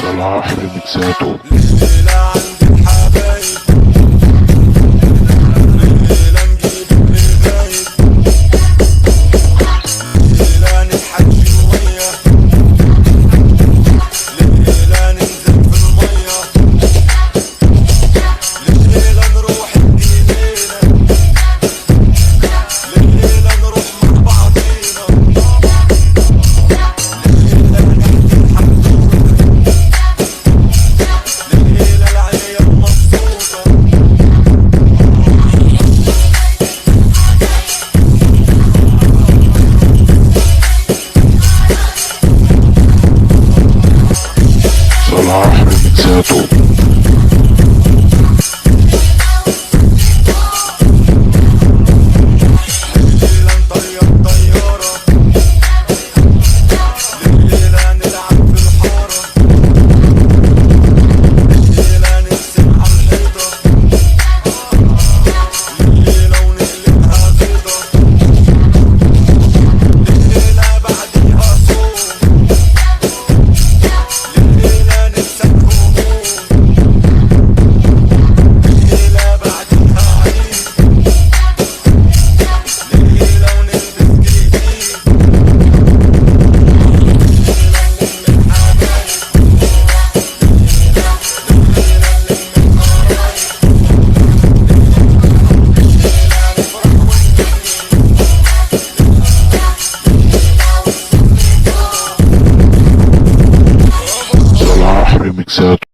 صلاح ريميكساتو. الليلة عندي الحبايب، الليلة نجيب الغايب، الليلة نضحك شوية، الليلة ننزل في المية، الليلة نروح الجنينة، الليلة نروح مع بعضينا، الليلة نحكي الحدوتة، الليلة العيال مبسوطة. صلاح ريميكساتو. الليلة نطير طيارة، الليلة نلعب في الحارة، الليلة نرسم عالحيطة، الليلة ونقلبها بيضة، الليلة بعديها صوم، الليلة ننسى الهموم، الليلة بعديها عيد، الليلة ونلبس جديد، الليلة نلم الحبايب، الليلة نلم القرايب، الليلة نفرح ونغني. صلاح ريميكساتو.